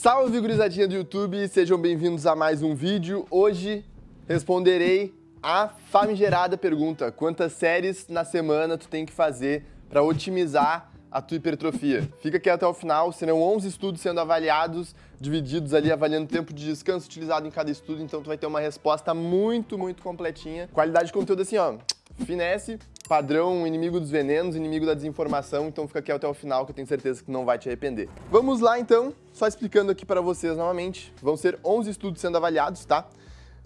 Salve, gurizadinha do YouTube, sejam bem-vindos a mais um vídeo. Hoje responderei a famigerada pergunta: quantas séries na semana tu tem que fazer para otimizar a tua hipertrofia? Fica aqui até o final, serão 11 estudos sendo avaliados, divididos ali, avaliando o tempo de descanso utilizado em cada estudo, então tu vai ter uma resposta muito completinha. Qualidade de conteúdo assim, ó, finesse, padrão, inimigo dos venenos, inimigo da desinformação, então fica aqui até o final que eu tenho certeza que não vai te arrepender. Vamos lá então, só explicando aqui para vocês novamente, vão ser 11 estudos sendo avaliados, tá?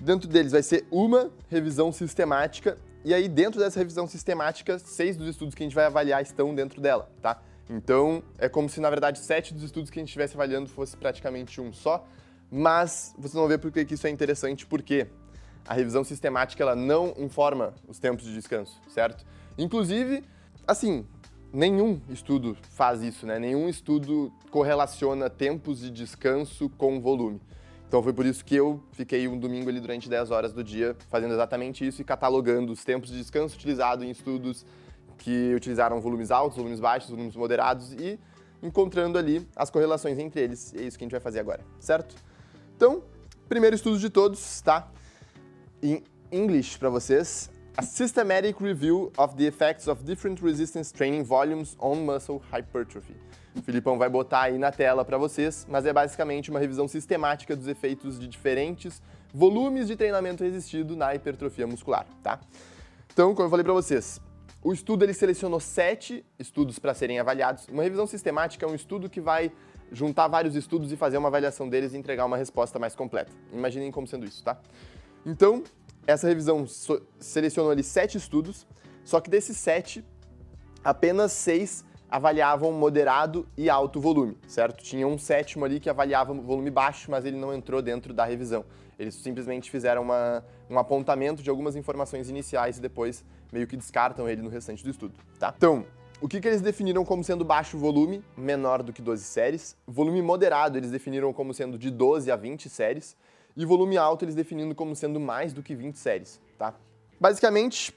Dentro deles vai ser uma revisão sistemática, e aí dentro dessa revisão sistemática, 6 dos estudos que a gente vai avaliar estão dentro dela, tá? Então é como se na verdade 7 dos estudos que a gente estivesse avaliando fosse praticamente um só, mas vocês vão ver por que isso é interessante, porque a revisão sistemática, ela não informa os tempos de descanso, certo? Inclusive, assim, nenhum estudo faz isso, né? Nenhum estudo correlaciona tempos de descanso com volume. Então foi por isso que eu fiquei um domingo ali durante 10 horas do dia fazendo exatamente isso e catalogando os tempos de descanso utilizados em estudos que utilizaram volumes altos, volumes baixos, volumes moderados e encontrando ali as correlações entre eles. E é isso que a gente vai fazer agora, certo? Então, primeiro estudo de todos, tá? Em English para vocês, a Systematic Review of the Effects of Different Resistance Training Volumes on Muscle Hypertrophy. O Filipão vai botar aí na tela para vocês, mas é basicamente uma revisão sistemática dos efeitos de diferentes volumes de treinamento resistido na hipertrofia muscular, tá? Então, como eu falei para vocês, o estudo ele selecionou 7 estudos para serem avaliados. Uma revisão sistemática é um estudo que vai juntar vários estudos e fazer uma avaliação deles e entregar uma resposta mais completa. Imaginem como sendo isso, tá? Então, essa revisão selecionou ali 7 estudos, só que desses 7, apenas 6 avaliavam moderado e alto volume, certo? Tinha um sétimo ali que avaliava volume baixo, mas ele não entrou dentro da revisão. Eles simplesmente fizeram um apontamento de algumas informações iniciais e depois meio que descartam ele no restante do estudo, tá? Então, o que eles definiram como sendo baixo volume, menor do que 12 séries, volume moderado eles definiram como sendo de 12 a 20 séries, e volume alto eles definindo como sendo mais do que 20 séries, tá? Basicamente,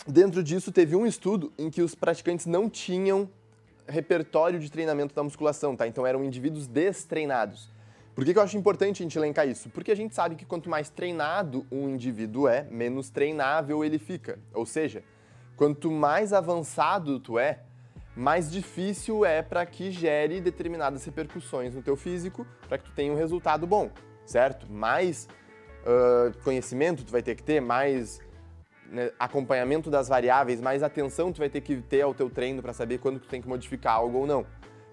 dentro disso teve um estudo em que os praticantes não tinham repertório de treinamento da musculação, tá? Então eram indivíduos destreinados. Por que eu acho importante a gente elencar isso? Porque a gente sabe que quanto mais treinado um indivíduo é, menos treinável ele fica. Ou seja, quanto mais avançado tu é, mais difícil é para que gere determinadas repercussões no teu físico, para que tu tenha um resultado bom. Certo? Mais conhecimento tu vai ter que ter, mais acompanhamento das variáveis, mais atenção tu vai ter que ter ao teu treino para saber quando tu tem que modificar algo ou não.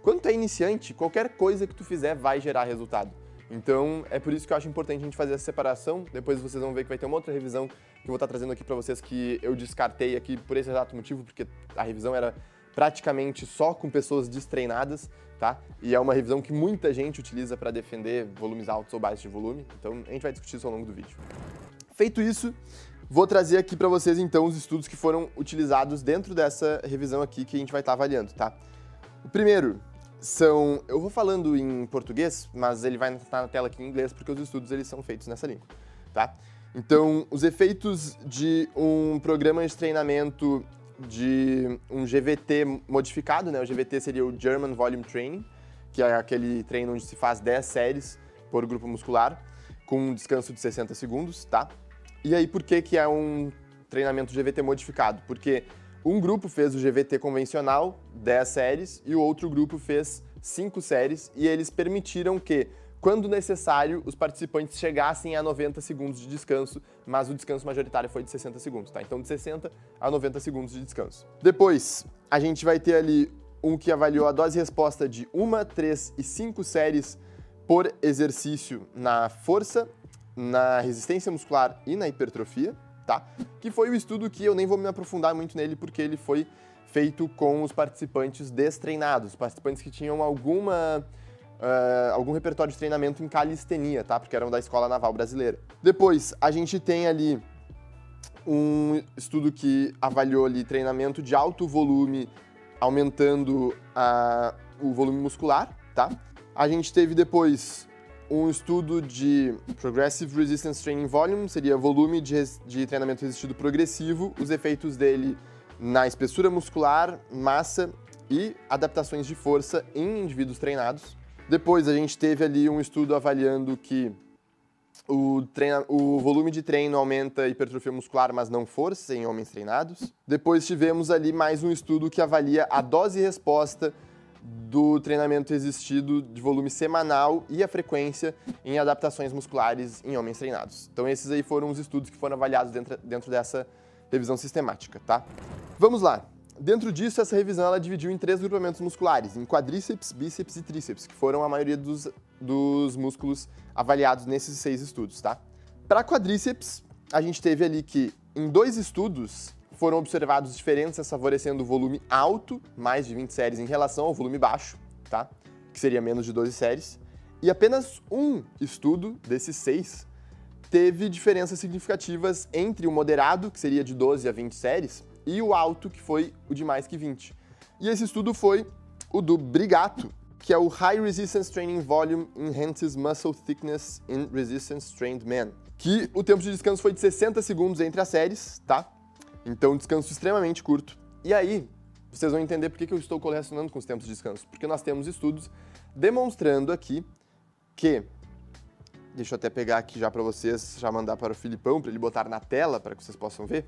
Quando tu é iniciante, qualquer coisa que tu fizer vai gerar resultado. Então, é por isso que eu acho importante a gente fazer essa separação. Depois vocês vão ver que vai ter uma outra revisão que eu vou estar trazendo aqui para vocês que eu descartei aqui por esse exato motivo, porque a revisão era praticamente só com pessoas destreinadas, tá? E é uma revisão que muita gente utiliza para defender volumes altos ou baixos de volume, então a gente vai discutir isso ao longo do vídeo. Feito isso, vou trazer aqui para vocês então os estudos que foram utilizados dentro dessa revisão aqui que a gente vai estar avaliando, tá? O primeiro são, eu vou falando em português, mas ele vai estar na tela aqui em inglês porque os estudos eles são feitos nessa língua, tá? Então, os efeitos de um programa de treinamento de um GVT modificado, né? O GVT seria o German Volume Training, que é aquele treino onde se faz 10 séries por grupo muscular, com um descanso de 60 segundos, tá? E aí, por que é um treinamento GVT modificado? Porque um grupo fez o GVT convencional, 10 séries, e o outro grupo fez 5 séries, e eles permitiram que, quando necessário, os participantes chegassem a 90 segundos de descanso, mas o descanso majoritário foi de 60 segundos, tá? Então, de 60 a 90 segundos de descanso. Depois, a gente vai ter ali um que avaliou a dose-resposta de 1, 3 e 5 séries por exercício na força, na resistência muscular e na hipertrofia, tá? Que foi o estudo que eu nem vou me aprofundar muito nele, porque ele foi feito com os participantes destreinados, participantes que tinham algum repertório de treinamento em calistenia, tá? Porque eram da Escola Naval Brasileira. Depois, a gente tem ali um estudo que avaliou ali treinamento de alto volume, aumentando o volume muscular, tá? A gente teve depois um estudo de Progressive Resistance Training Volume, seria volume de treinamento resistido progressivo, os efeitos dele na espessura muscular, massa e adaptações de força em indivíduos treinados. Depois a gente teve ali um estudo avaliando que o volume de treino aumenta a hipertrofia muscular, mas não força em homens treinados. Depois tivemos ali mais um estudo que avalia a dose e resposta do treinamento resistido de volume semanal e a frequência em adaptações musculares em homens treinados. Então esses aí foram os estudos que foram avaliados dentro dessa revisão sistemática, tá? Vamos lá. Dentro disso, essa revisão ela dividiu em 3 grupamentos musculares, em quadríceps, bíceps e tríceps, que foram a maioria dos músculos avaliados nesses 6 estudos, tá? Para quadríceps, a gente teve ali que em 2 estudos foram observados diferenças favorecendo o volume alto, mais de 20 séries, em relação ao volume baixo, tá? Que seria menos de 12 séries. E apenas um estudo desses 6 teve diferenças significativas entre o moderado, que seria de 12 a 20 séries, e o alto, que foi o de mais que 20. E esse estudo foi o do Brigato, que é o High Resistance Training Volume Enhances Muscle Thickness in Resistance Trained Men, que o tempo de descanso foi de 60 segundos entre as séries, tá? Então, descanso extremamente curto. E aí, vocês vão entender por que eu estou correlacionando com os tempos de descanso. Porque nós temos estudos demonstrando aqui que... Deixa eu até pegar aqui já para vocês, já mandar para o Filipão, para ele botar na tela, para que vocês possam ver.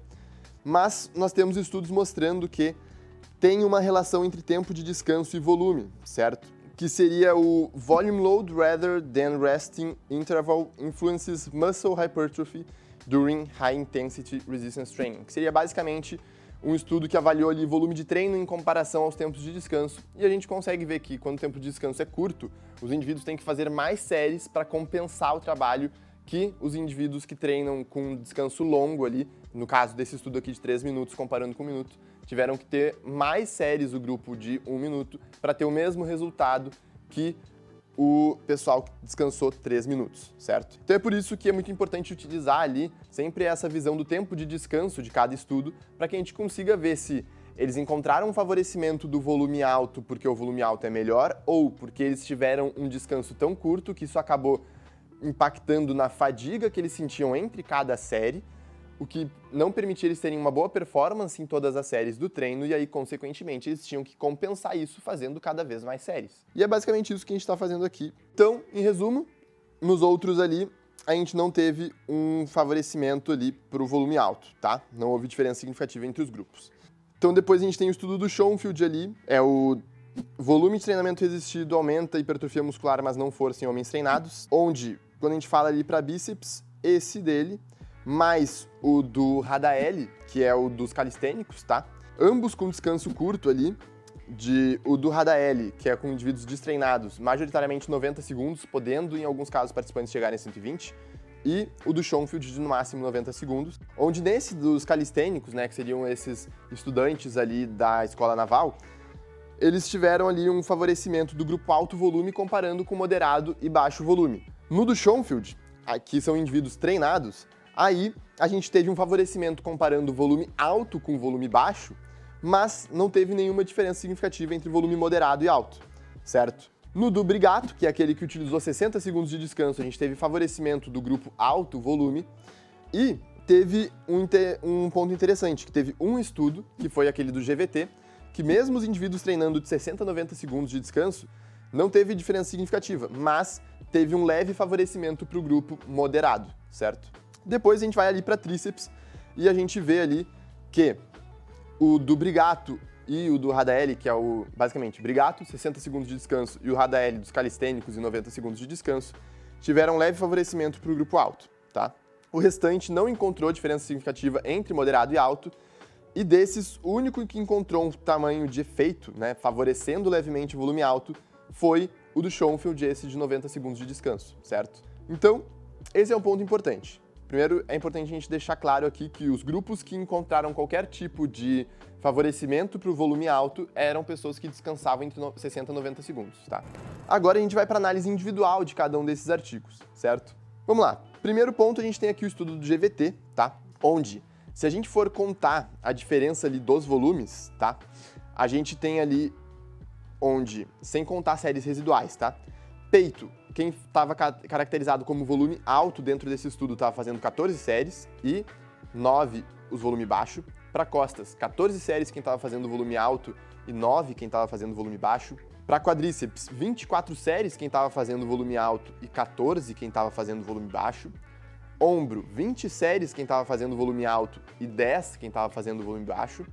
Mas nós temos estudos mostrando que tem uma relação entre tempo de descanso e volume, certo? Que seria o Volume Load Rather Than Resting Interval Influences Muscle Hypertrophy During High Intensity Resistance Training, que seria basicamente um estudo que avaliou ali volume de treino em comparação aos tempos de descanso. E a gente consegue ver que quando o tempo de descanso é curto, os indivíduos têm que fazer mais séries para compensar o trabalho que os indivíduos que treinam com descanso longo ali, no caso desse estudo aqui de 3 minutos comparando com 1 minuto, tiveram que ter mais séries o grupo de 1 minuto para ter o mesmo resultado que o pessoal que descansou 3 minutos, certo? Então é por isso que é muito importante utilizar ali sempre essa visão do tempo de descanso de cada estudo para que a gente consiga ver se eles encontraram um favorecimento do volume alto porque o volume alto é melhor ou porque eles tiveram um descanso tão curto que isso acabou impactando na fadiga que eles sentiam entre cada série, o que não permitia eles terem uma boa performance em todas as séries do treino e aí, consequentemente, eles tinham que compensar isso fazendo cada vez mais séries. E é basicamente isso que a gente está fazendo aqui. Então, em resumo, nos outros ali, a gente não teve um favorecimento ali para o volume alto, tá? Não houve diferença significativa entre os grupos. Então, depois a gente tem o estudo do Schoenfeld ali, é o volume de treinamento resistido aumenta a hipertrofia muscular, mas não força em homens treinados, onde, quando a gente fala ali para bíceps, esse dele, mais o do Radaeli, que é o dos calistênicos, tá? Ambos com descanso curto ali, o do Radaeli, que é com indivíduos destreinados, majoritariamente 90 segundos, podendo, em alguns casos, participantes chegarem a 120, e o do Schoenfeld de no máximo 90 segundos, onde nesse dos calistênicos, né, que seriam esses estudantes ali da escola naval, eles tiveram ali um favorecimento do grupo alto volume comparando com moderado e baixo volume. No do Schoenfeld, que são indivíduos treinados, aí a gente teve um favorecimento comparando o volume alto com o volume baixo, mas não teve nenhuma diferença significativa entre volume moderado e alto, certo? No do Brigato, que é aquele que utilizou 60 segundos de descanso, a gente teve favorecimento do grupo alto volume e teve um ponto interessante, que teve um estudo, que foi aquele do GVT, que mesmo os indivíduos treinando de 60 a 90 segundos de descanso, não teve diferença significativa, mas teve um leve favorecimento para o grupo moderado, certo? Depois a gente vai ali para tríceps e a gente vê ali que o do Brigato e o do Radaeli, que é o, basicamente, Brigato, 60 segundos de descanso, e o Radaeli dos calistênicos e 90 segundos de descanso, tiveram leve favorecimento para o grupo alto, tá? O restante não encontrou diferença significativa entre moderado e alto, e desses, o único que encontrou um tamanho de efeito, né, favorecendo levemente o volume alto, foi o do Schoenfeld, esse de 90 segundos de descanso, certo? Então, esse é um ponto importante. Primeiro, é importante a gente deixar claro aqui que os grupos que encontraram qualquer tipo de favorecimento para o volume alto eram pessoas que descansavam entre 60 e 90 segundos, tá? Agora a gente vai para a análise individual de cada um desses artigos, certo? Vamos lá. Primeiro ponto, a gente tem aqui o estudo do GVT, tá? Onde, se a gente for contar a diferença ali dos volumes, tá? A gente tem ali onde, sem contar séries residuais, tá? Peito, quem estava caracterizado como volume alto dentro desse estudo estava fazendo 14 séries e 9 os volume baixo. Para costas, 14 séries quem estava fazendo volume alto e 9 quem estava fazendo volume baixo. Para quadríceps, 24 séries quem estava fazendo volume alto e 14 quem estava fazendo volume baixo. Ombro, 20 séries quem estava fazendo volume alto e 10 quem estava fazendo volume baixo.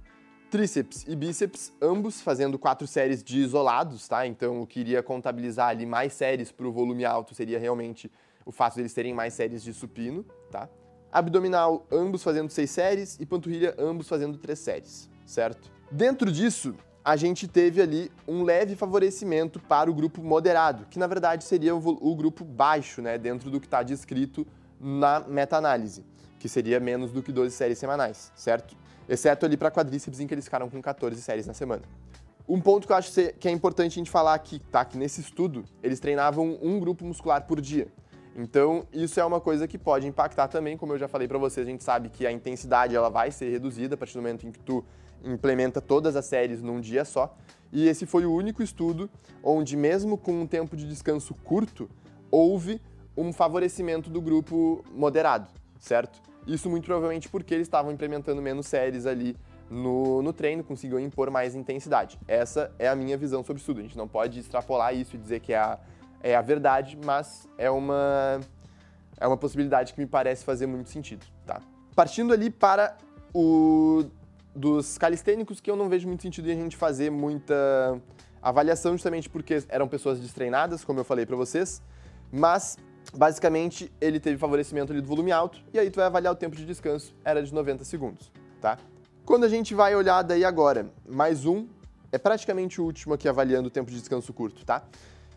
Tríceps e bíceps, ambos fazendo 4 séries de isolados, tá? Então eu queria contabilizar ali mais séries para o volume alto, seria realmente o fato deles terem mais séries de supino, tá? Abdominal, ambos fazendo 6 séries e panturrilha, ambos fazendo 3 séries, certo? Dentro disso, a gente teve ali um leve favorecimento para o grupo moderado, que na verdade seria o grupo baixo, né? Dentro do que está descrito na meta-análise, que seria menos do que 12 séries semanais, certo? Exceto ali para quadríceps, em que eles ficaram com 14 séries na semana. Um ponto que eu acho que é importante a gente falar aqui, tá? Que nesse estudo, eles treinavam um grupo muscular por dia. Então, isso é uma coisa que pode impactar também, como eu já falei para vocês, a gente sabe que a intensidade ela vai ser reduzida a partir do momento em que tu implementa todas as séries num dia só. E esse foi o único estudo onde, mesmo com um tempo de descanso curto, houve um favorecimento do grupo moderado, certo? Isso muito provavelmente porque eles estavam implementando menos séries ali no treino, conseguiam impor mais intensidade. Essa é a minha visão sobre o estudo. A gente não pode extrapolar isso e dizer que é a verdade, mas é uma possibilidade que me parece fazer muito sentido, tá? Partindo ali para dos calistênicos, que eu não vejo muito sentido em a gente fazer muita avaliação, justamente porque eram pessoas destreinadas, como eu falei para vocês, mas basicamente, ele teve favorecimento ali do volume alto, e aí tu vai avaliar o tempo de descanso, era de 90 segundos, tá? Quando a gente vai olhar daí agora, mais um, é praticamente o último aqui avaliando o tempo de descanso curto, tá?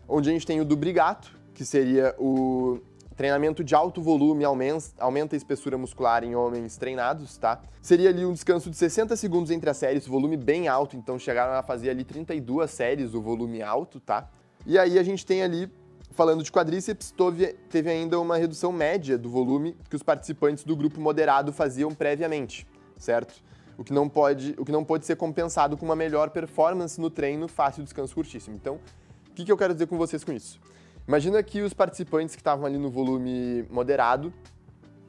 Onde a gente tem o do Brigato, que seria o treinamento de alto volume, aumenta a espessura muscular em homens treinados, tá? Seria ali um descanso de 60 segundos entre as séries, volume bem alto, então chegaram a fazer ali 32 séries o volume alto, tá? E aí a gente tem ali, falando de quadríceps, teve ainda uma redução média do volume que os participantes do grupo moderado faziam previamente, certo? O que não pode ser compensado com uma melhor performance no treino fácil descanso curtíssimo. Então, o que eu quero dizer com vocês com isso? Imagina que os participantes que estavam ali no volume moderado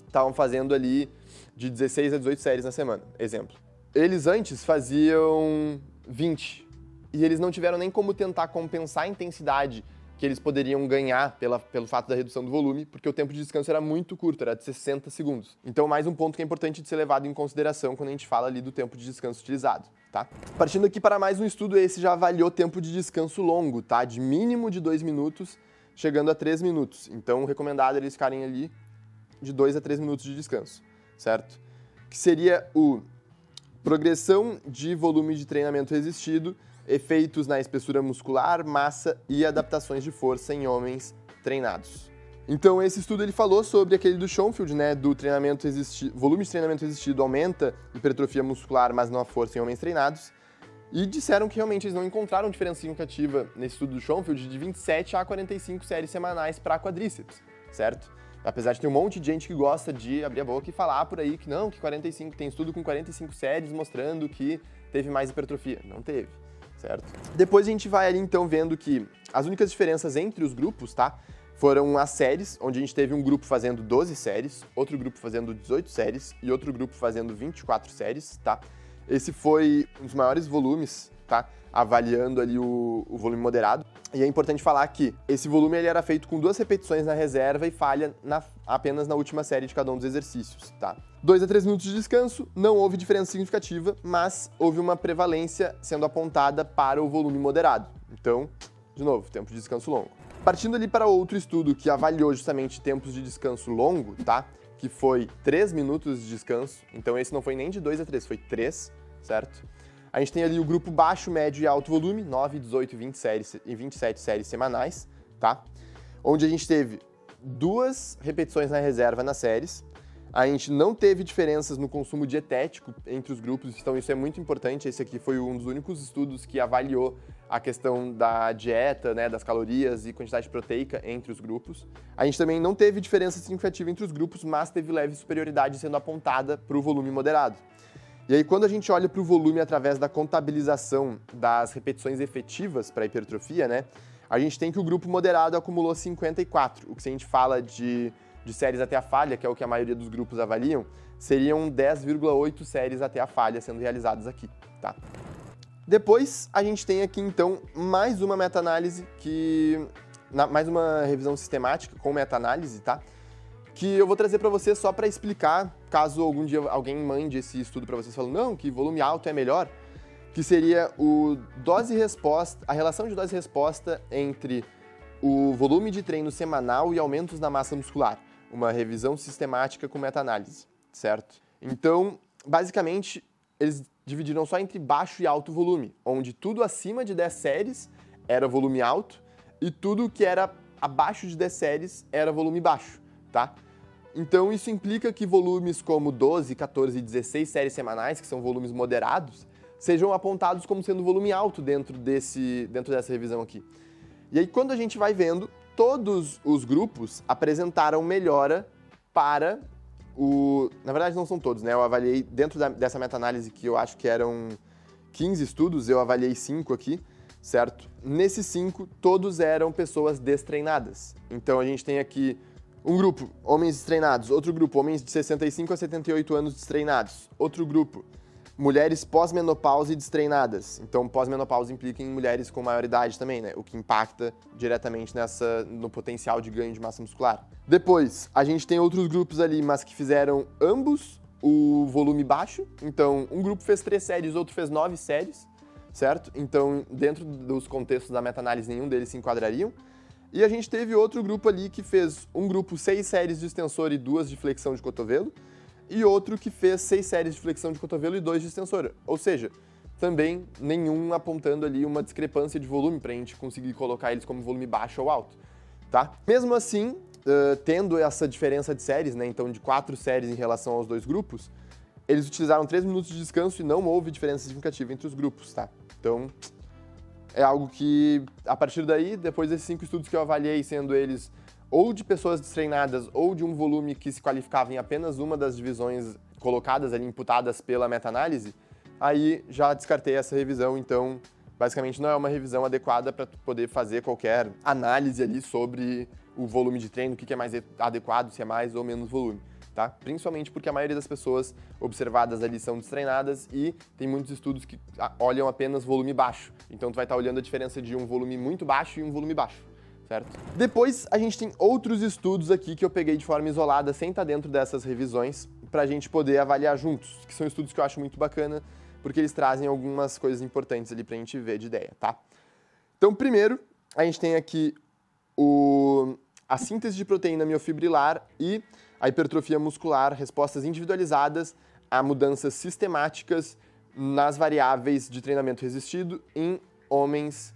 estavam fazendo ali de 16 a 18 séries na semana, exemplo. Eles antes faziam 20 e eles não tiveram nem como tentar compensar a intensidade que eles poderiam ganhar pelo fato da redução do volume, porque o tempo de descanso era muito curto, era de 60 segundos. Então, mais um ponto que é importante de ser levado em consideração quando a gente fala ali do tempo de descanso utilizado, tá? Partindo aqui para mais um estudo, esse já avaliou tempo de descanso longo, tá? De mínimo de 2 minutos, chegando a 3 minutos. Então, o recomendado é eles ficarem ali de 2 a 3 minutos de descanso, certo? Que seria o progressão de volume de treinamento resistido, efeitos na espessura muscular, massa e adaptações de força em homens treinados. Então, esse estudo ele falou sobre aquele do Schoenfeld, né, do treinamento volume de treinamento resistido aumenta hipertrofia muscular, mas não a força em homens treinados. E disseram que realmente eles não encontraram diferença significativa nesse estudo do Schoenfeld de 27 a 45 séries semanais para quadríceps, certo? Apesar de ter um monte de gente que gosta de abrir a boca e falar por aí que não, que 45, tem estudo com 45 séries mostrando que teve mais hipertrofia. Não teve. Certo? Depois a gente vai ali então vendo que as únicas diferenças entre os grupos, tá? Foram as séries, onde a gente teve um grupo fazendo 12 séries, outro grupo fazendo 18 séries e outro grupo fazendo 24 séries, tá? Esse foi um dos maiores volumes, tá? Avaliando ali o volume moderado. E é importante falar que esse volume ele era feito com 2 repetições na reserva e falha apenas na última série de cada um dos exercícios, tá? 2 a 3 minutos de descanso, não houve diferença significativa, mas houve uma prevalência sendo apontada para o volume moderado. Então, de novo, tempo de descanso longo. Partindo ali para outro estudo que avaliou justamente tempos de descanso longo, tá? Que foi 3 minutos de descanso. Então esse não foi nem de 2 a 3, foi 3, certo? A gente tem ali o grupo baixo, médio e alto volume, 9, 18 e 27 séries semanais, tá? Onde a gente teve 2 repetições na reserva nas séries. A gente não teve diferenças no consumo dietético entre os grupos, então isso é muito importante. Esse aqui foi um dos únicos estudos que avaliou a questão da dieta, né, das calorias e quantidade proteica entre os grupos. A gente também não teve diferença significativa entre os grupos, mas teve leve superioridade sendo apontada para o volume moderado. E aí, quando a gente olha para o volume através da contabilização das repetições efetivas para a hipertrofia, né, a gente tem que o grupo moderado acumulou 54, o que se a gente fala de séries até a falha, que é o que a maioria dos grupos avaliam, seriam 10,8 séries até a falha sendo realizadas aqui, tá? Depois, a gente tem aqui, então, mais uma meta-análise mais uma revisão sistemática com meta-análise, tá? Que eu vou trazer para você só para explicar, caso algum dia alguém mande esse estudo para vocês falando, não, que volume alto é melhor, que seria a relação de dose e resposta entre o volume de treino semanal e aumentos na massa muscular. Uma revisão sistemática com meta-análise, certo? Então, basicamente, eles dividiram só entre baixo e alto volume, onde tudo acima de 10 séries era volume alto e tudo que era abaixo de 10 séries era volume baixo, tá? Então, isso implica que volumes como 12, 14 e 16 séries semanais, que são volumes moderados, sejam apontados como sendo volume alto dentro dessa revisão aqui. E aí, quando a gente vai vendo, todos os grupos apresentaram melhora para na verdade, não são todos, né? Eu avaliei, dentro dessa meta-análise que eu acho que eram 15 estudos, eu avaliei 5 aqui, certo? Nesses 5, todos eram pessoas destreinadas. Então, a gente tem aqui um grupo, homens destreinados, outro grupo, homens de 65 a 78 anos destreinados, outro grupo, mulheres pós-menopausa e destreinadas. Então, pós-menopausa implica em mulheres com maior idade também, né? O que impacta diretamente no potencial de ganho de massa muscular. Depois, a gente tem outros grupos ali, mas que fizeram ambos o volume baixo. Então, um grupo fez 3 séries, outro fez 9 séries, certo? Então, dentro dos contextos da meta-análise, nenhum deles se enquadrariam. E a gente teve outro grupo ali que fez um grupo 6 séries de extensor e 2 de flexão de cotovelo, e outro que fez 6 séries de flexão de cotovelo e 2 de extensora. Ou seja, também nenhum apontando ali uma discrepância de volume para a gente conseguir colocar eles como volume baixo ou alto, tá? Mesmo assim, tendo essa diferença de séries, né, então de 4 séries em relação aos dois grupos, eles utilizaram 3 minutos de descanso e não houve diferença significativa entre os grupos, tá? Então, é algo que, a partir daí, depois desses 5 estudos que eu avaliei, sendo eles ou de pessoas destreinadas ou de um volume que se qualificava em apenas uma das divisões colocadas ali, imputadas pela meta-análise, aí já descartei essa revisão, então basicamente não é uma revisão adequada para poder fazer qualquer análise ali sobre o volume de treino, o que é mais adequado, se é mais ou menos volume, tá? Principalmente porque a maioria das pessoas observadas ali são destreinadas e tem muitos estudos que olham apenas volume baixo, então tu vai estar olhando a diferença de um volume muito baixo e um volume baixo. Certo? Depois, a gente tem outros estudos aqui que eu peguei de forma isolada, sem estar dentro dessas revisões, para a gente poder avaliar juntos, que são estudos que eu acho muito bacana, porque eles trazem algumas coisas importantes ali para a gente ver de ideia, tá? Então, primeiro, a gente tem aqui a síntese de proteína miofibrilar e a hipertrofia muscular, respostas individualizadas a mudanças sistemáticas nas variáveis de treinamento resistido em homens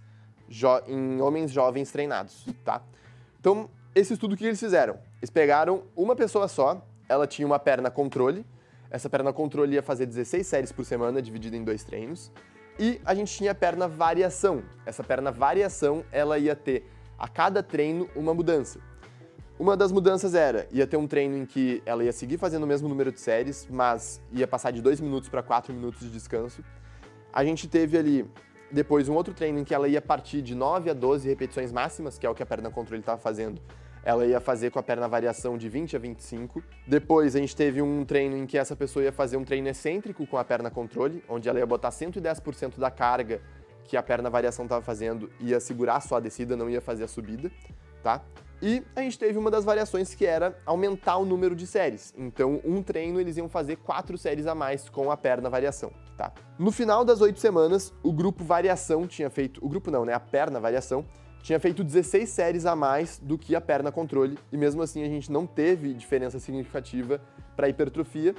jovens treinados, tá? Então, esse estudo, o que eles fizeram? Eles pegaram uma pessoa só, ela tinha uma perna controle, essa perna controle ia fazer 16 séries por semana, dividida em 2 treinos, e a gente tinha a perna variação. Essa perna variação, ela ia ter, a cada treino, uma mudança. Uma das mudanças ia ter um treino em que ela ia seguir fazendo o mesmo número de séries, mas ia passar de 2 minutos para 4 minutos de descanso. A gente teve ali depois um outro treino em que ela ia partir de 9 a 12 repetições máximas, que é o que a perna controle estava fazendo. Ela ia fazer com a perna variação de 20 a 25. Depois a gente teve um treino em que essa pessoa ia fazer um treino excêntrico com a perna controle, onde ela ia botar 110% da carga que a perna variação estava fazendo, ia segurar só a descida, não ia fazer a subida, tá? E a gente teve uma das variações que era aumentar o número de séries. Então, um treino eles iam fazer 4 séries a mais com a perna variação, tá? No final das 8 semanas, o grupo variação tinha feito... O grupo não, né? A perna variação tinha feito 16 séries a mais do que a perna controle. E mesmo assim, a gente não teve diferença significativa para hipertrofia,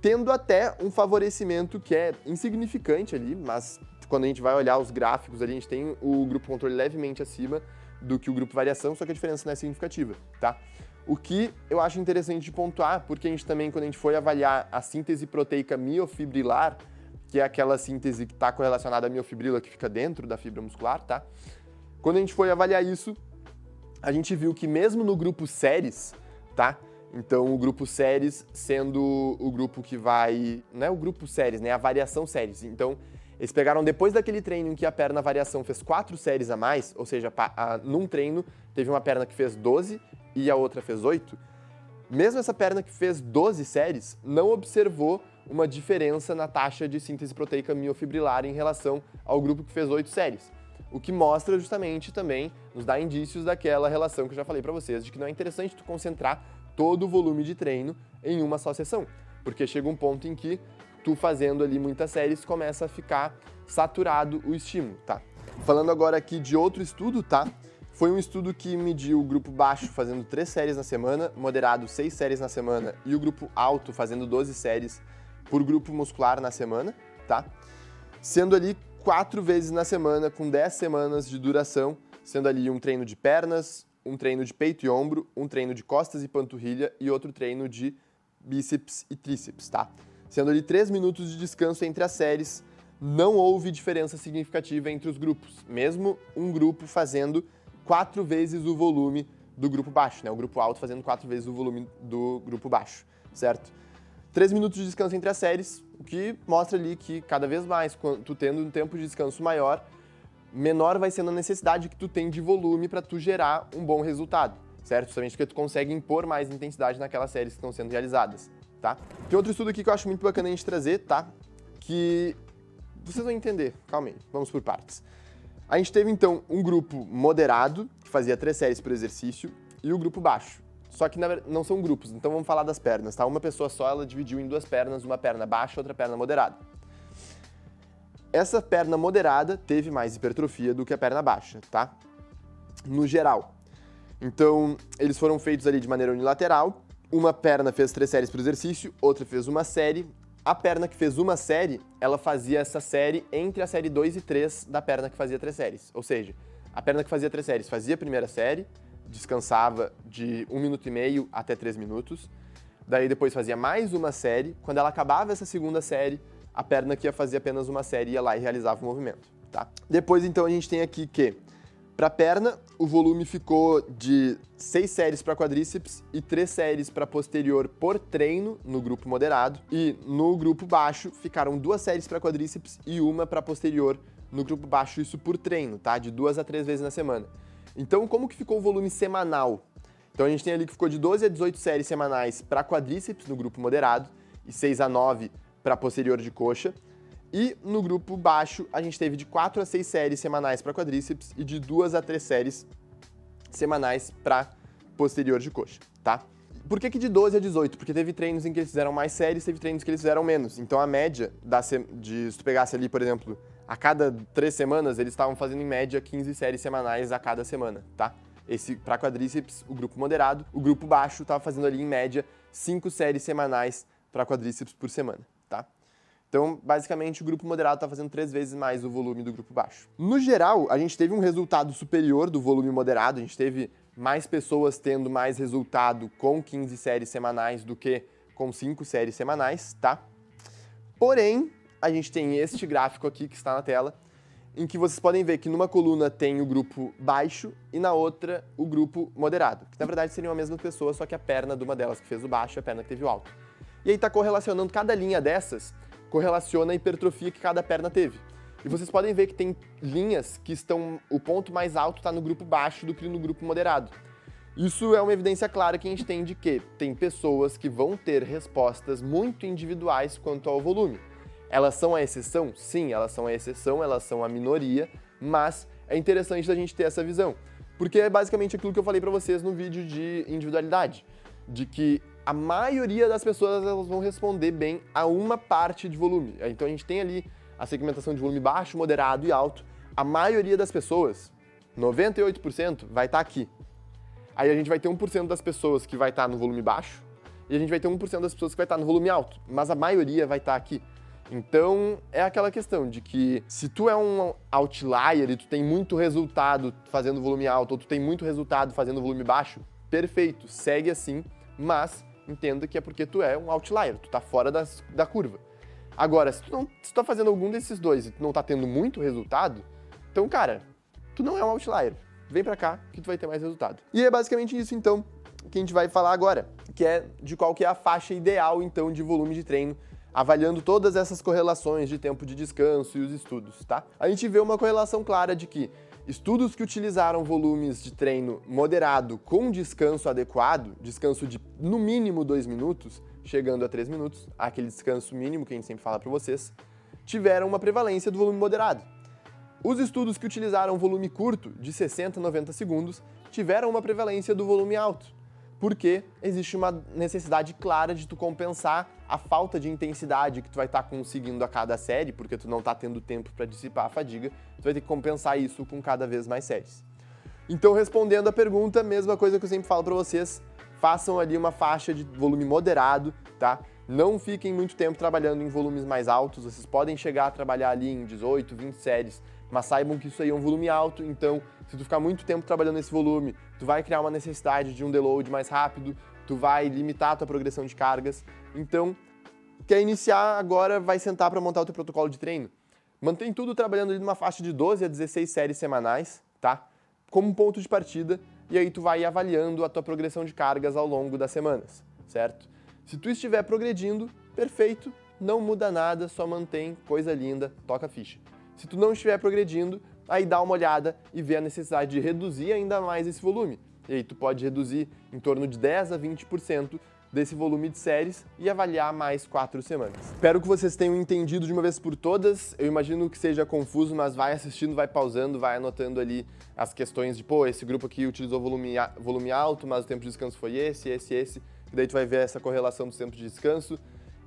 tendo até um favorecimento que é insignificante ali, mas quando a gente vai olhar os gráficos ali, a gente tem o grupo controle levemente acima do que o grupo variação, só que a diferença não é significativa, tá? O que eu acho interessante de pontuar, porque a gente também, quando a gente foi avaliar a síntese proteica miofibrilar, que é aquela síntese que está correlacionada à miofibrila que fica dentro da fibra muscular, tá? Quando a gente foi avaliar isso, a gente viu que mesmo no grupo séries, tá? Então, o grupo séries sendo o grupo que vai... Não é o grupo séries, né? A variação séries. Então, eles pegaram depois daquele treino em que a perna variação fez 4 séries a mais, ou seja, num treino teve uma perna que fez 12 e a outra fez 8. mesmo essa perna que fez 12 séries não observou uma diferença na taxa de síntese proteica miofibrilar em relação ao grupo que fez 8 séries. O que mostra justamente também, nos dá indícios daquela relação que eu já falei para vocês, de que não é interessante tu concentrar todo o volume de treino em uma só sessão, porque chega um ponto em que tu fazendo ali muitas séries começa a ficar saturado o estímulo, tá? Falando agora aqui de outro estudo, tá? Foi um estudo que mediu o grupo baixo fazendo 3 séries na semana, moderado 6 séries na semana e o grupo alto fazendo 12 séries por grupo muscular na semana, tá? Sendo ali 4 vezes na semana, com 10 semanas de duração, sendo ali um treino de pernas, um treino de peito e ombro, um treino de costas e panturrilha e outro treino de bíceps e tríceps, tá? Sendo ali 3 minutos de descanso entre as séries, não houve diferença significativa entre os grupos, mesmo um grupo fazendo 4 vezes o volume do grupo baixo, né? O grupo alto fazendo 4 vezes o volume do grupo baixo, certo? 3 minutos de descanso entre as séries, o que mostra ali que cada vez mais, tu tendo um tempo de descanso maior, menor vai sendo a necessidade que tu tem de volume para tu gerar um bom resultado, certo? Justamente porque tu consegue impor mais intensidade naquelas séries que estão sendo realizadas, tá? Tem outro estudo aqui que eu acho muito bacana a gente trazer, tá? Que vocês vão entender, calma aí, vamos por partes. A gente teve então um grupo moderado, que fazia 3 séries por exercício, e o grupo baixo. Só que não são grupos, então vamos falar das pernas, tá? Uma pessoa só, ela dividiu em 2 pernas, uma perna baixa e outra perna moderada. Essa perna moderada teve mais hipertrofia do que a perna baixa, tá? No geral. Então, eles foram feitos ali de maneira unilateral. Uma perna fez 3 séries por exercício, outra fez uma série. A perna que fez uma série, ela fazia essa série entre a série 2 e 3 da perna que fazia 3 séries. Ou seja, a perna que fazia 3 séries fazia a primeira série, descansava de 1 minuto e meio até 3 minutos. Daí depois fazia mais uma série. Quando ela acabava essa segunda série, a perna que ia fazer apenas uma série ia lá e realizava o movimento, tá? Depois então a gente tem aqui que para perna o volume ficou de 6 séries para quadríceps e 3 séries para posterior por treino no grupo moderado, e no grupo baixo ficaram 2 séries para quadríceps e uma para posterior no grupo baixo, isso por treino, tá? De 2 a 3 vezes na semana. Então, como que ficou o volume semanal? Então, a gente tem ali que ficou de 12 a 18 séries semanais para quadríceps no grupo moderado e 6 a 9 para posterior de coxa. E no grupo baixo, a gente teve de 4 a 6 séries semanais para quadríceps e de 2 a 3 séries semanais para posterior de coxa, tá? Por que de 12 a 18? Porque teve treinos em que eles fizeram mais séries, teve treinos que eles fizeram menos. Então, a média, se tu pegasse ali, por exemplo, a cada 3 semanas, eles estavam fazendo em média 15 séries semanais a cada semana, tá? Esse para quadríceps, o grupo moderado. O grupo baixo estava fazendo ali em média 5 séries semanais para quadríceps por semana, tá? Então, basicamente, o grupo moderado está fazendo 3 vezes mais o volume do grupo baixo. No geral, a gente teve um resultado superior do volume moderado, a gente teve mais pessoas tendo mais resultado com 15 séries semanais do que com 5 séries semanais, tá? Porém, a gente tem este gráfico aqui que está na tela, em que vocês podem ver que numa coluna tem o grupo baixo e na outra o grupo moderado, que na verdade seriam a mesma pessoa, só que a perna de uma delas que fez o baixo e a perna que teve o alto. E aí está correlacionando cada linha dessas, correlaciona a hipertrofia que cada perna teve. E vocês podem ver que tem linhas que o ponto mais alto está no grupo baixo do que no grupo moderado. Isso é uma evidência clara que a gente tem de que tem pessoas que vão ter respostas muito individuais quanto ao volume. Elas são a exceção? Sim, elas são a exceção, elas são a minoria, mas é interessante a gente ter essa visão. Porque é basicamente aquilo que eu falei para vocês no vídeo de individualidade, de que a maioria das pessoas elas vão responder bem a uma parte de volume. Então a gente tem ali a segmentação de volume baixo, moderado e alto. A maioria das pessoas, 98%, vai estar aqui. Aí a gente vai ter 1% das pessoas que vai estar no volume baixo e a gente vai ter 1% das pessoas que vai estar no volume alto, mas a maioria vai estar aqui. Então, é aquela questão de que se tu é um outlier e tu tem muito resultado fazendo volume alto ou tu tem muito resultado fazendo volume baixo, perfeito, segue assim, mas entenda que é porque tu é um outlier, tu tá fora da curva. Agora, se tu tá fazendo algum desses dois e tu não tá tendo muito resultado, então, cara, tu não é um outlier. Vem pra cá que tu vai ter mais resultado. E é basicamente isso, então, que a gente vai falar agora, que é de qual que é a faixa ideal, então, de volume de treino, avaliando todas essas correlações de tempo de descanso e os estudos, tá? A gente vê uma correlação clara de que Estudos que utilizaram volumes de treino moderado com descanso adequado, descanso de no mínimo 2 minutos, chegando a 3 minutos, aquele descanso mínimo que a gente sempre fala para vocês, tiveram uma prevalência do volume moderado. Os estudos que utilizaram volume curto, de 60 a 90 segundos, tiveram uma prevalência do volume alto, porque existe uma necessidade clara de tu compensar a falta de intensidade que tu vai estar conseguindo a cada série, porque tu não está tendo tempo para dissipar a fadiga, tu vai ter que compensar isso com cada vez mais séries. Então, respondendo a pergunta, mesma coisa que eu sempre falo para vocês, façam ali uma faixa de volume moderado, tá? Não fiquem muito tempo trabalhando em volumes mais altos, vocês podem chegar a trabalhar ali em 18, 20 séries, mas saibam que isso aí é um volume alto, então se tu ficar muito tempo trabalhando nesse volume, tu vai criar uma necessidade de um deload mais rápido, tu vai limitar a tua progressão de cargas. Então, quer iniciar agora, vai sentar para montar o teu protocolo de treino. Mantém tudo trabalhando ali numa faixa de 12 a 16 séries semanais, tá? Como ponto de partida, e aí tu vai avaliando a tua progressão de cargas ao longo das semanas, certo? Se tu estiver progredindo, perfeito, não muda nada, só mantém, coisa linda, toca a ficha. Se tu não estiver progredindo, aí dá uma olhada e vê a necessidade de reduzir ainda mais esse volume. E aí tu pode reduzir em torno de 10 a 20% desse volume de séries e avaliar mais 4 semanas. Espero que vocês tenham entendido de uma vez por todas. Eu imagino que seja confuso, mas vai assistindo, vai pausando, vai anotando ali as questões de, pô, esse grupo aqui utilizou volume alto, mas o tempo de descanso foi esse. E daí tu vai ver essa correlação dos tempos de descanso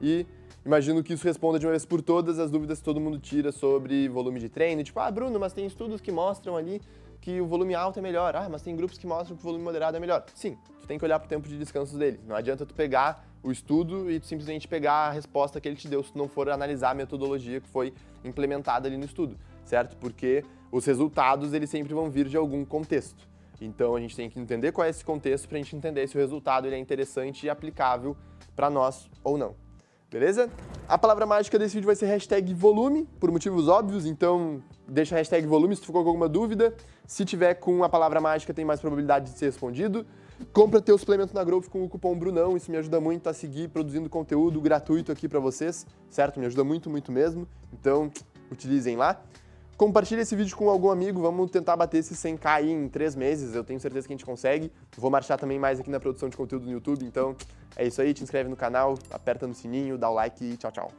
e imagino que isso responda de uma vez por todas as dúvidas que todo mundo tira sobre volume de treino. Tipo, Bruno, mas tem estudos que mostram ali que o volume alto é melhor. Mas tem grupos que mostram que o volume moderado é melhor. Sim, tu tem que olhar pro tempo de descanso dele. Não adianta tu pegar o estudo e tu simplesmente pegar a resposta que ele te deu se tu não for analisar a metodologia que foi implementada ali no estudo, certo? Porque os resultados, eles sempre vão vir de algum contexto. Então a gente tem que entender qual é esse contexto pra gente entender se o resultado ele é interessante e aplicável para nós ou não. Beleza? A palavra mágica desse vídeo vai ser hashtag volume, por motivos óbvios, então deixa a hashtag volume se tu ficou com alguma dúvida. Se tiver com a palavra mágica, tem mais probabilidade de ser respondido. Compra teu suplemento na Growth com o cupom Brunão, isso me ajuda muito a seguir produzindo conteúdo gratuito aqui pra vocês, certo? Me ajuda muito, muito mesmo, então utilizem lá. Compartilha esse vídeo com algum amigo, vamos tentar bater esse 100k aí em 3 meses, eu tenho certeza que a gente consegue. Vou marchar também mais aqui na produção de conteúdo no YouTube, então é isso aí, te inscreve no canal, aperta no sininho, dá o like e tchau, tchau.